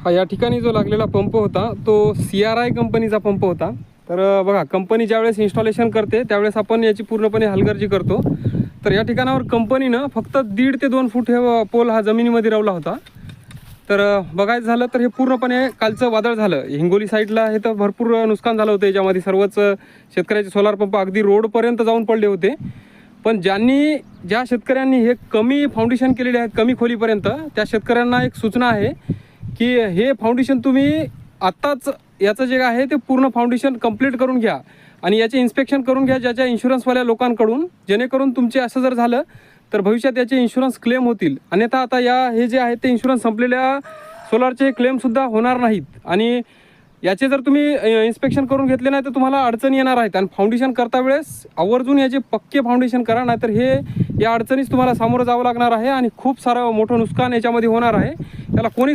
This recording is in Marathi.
हा या ठिकाणी जो लागलेला पंप होता तो CRI कंपनीचा पंप होता। तर बघा, कंपनी ज्यावेळेस इन्स्टॉलेशन करते त्यावेळेस आपण याची पूर्णपणे हलगर्जी करतो। तर या ठिकाणावर कंपनीनं फक्त 1.5 ते 2 फूट हे पोल हा जमिनीमध्ये रवला होता। तर बघायचं झालं तर हे पूर्णपणे कालचं वादळ झालं हिंगोली साईडला, हे तर भरपूर नुकसान झालं होतं। याच्यामध्ये सर्वच शेतकऱ्याचे सोलार पंप अगदी रोडपर्यंत जाऊन पडले होते। पण ज्या शेतकऱ्यांनी हे कमी फाउंडेशन केलेले आहेत कमी खोलीपर्यंत, त्या शेतकऱ्यांना एक सूचना आहे की हे फाउंडेशन तुम्ही आत्ताच याचं जे आहे ते पूर्ण फाउंडेशन कंप्लीट करून घ्या आणि याचे इन्स्पेक्शन करून घ्या ज्याच्या इन्शुरन्सवाल्या लोकांकडून, जेणेकरून तुमचे असं जर झालं तर भविष्यात याचे इन्शुरन्स क्लेम होतील। अन्यथा आता हे जे आहे ते इन्शुरन्स संपलेल्या सोलारचे क्लेमसुद्धा होणार नाहीत आणि याचे जर तुम्ही इन्स्पेक्शन करून घेतले नाही तर तुम्हाला अडचणी येणार आहेत। आणि फाउंडेशन करता वेळेस आवर्जून याचे पक्के फाउंडेशन करा, नाहीतर या अडचणीस तुम्हाला सामोरं जावं लागणार आहे आणि खूप सारं मोठं नुकसान याच्यामध्ये होणार आहे। त्याला कोणी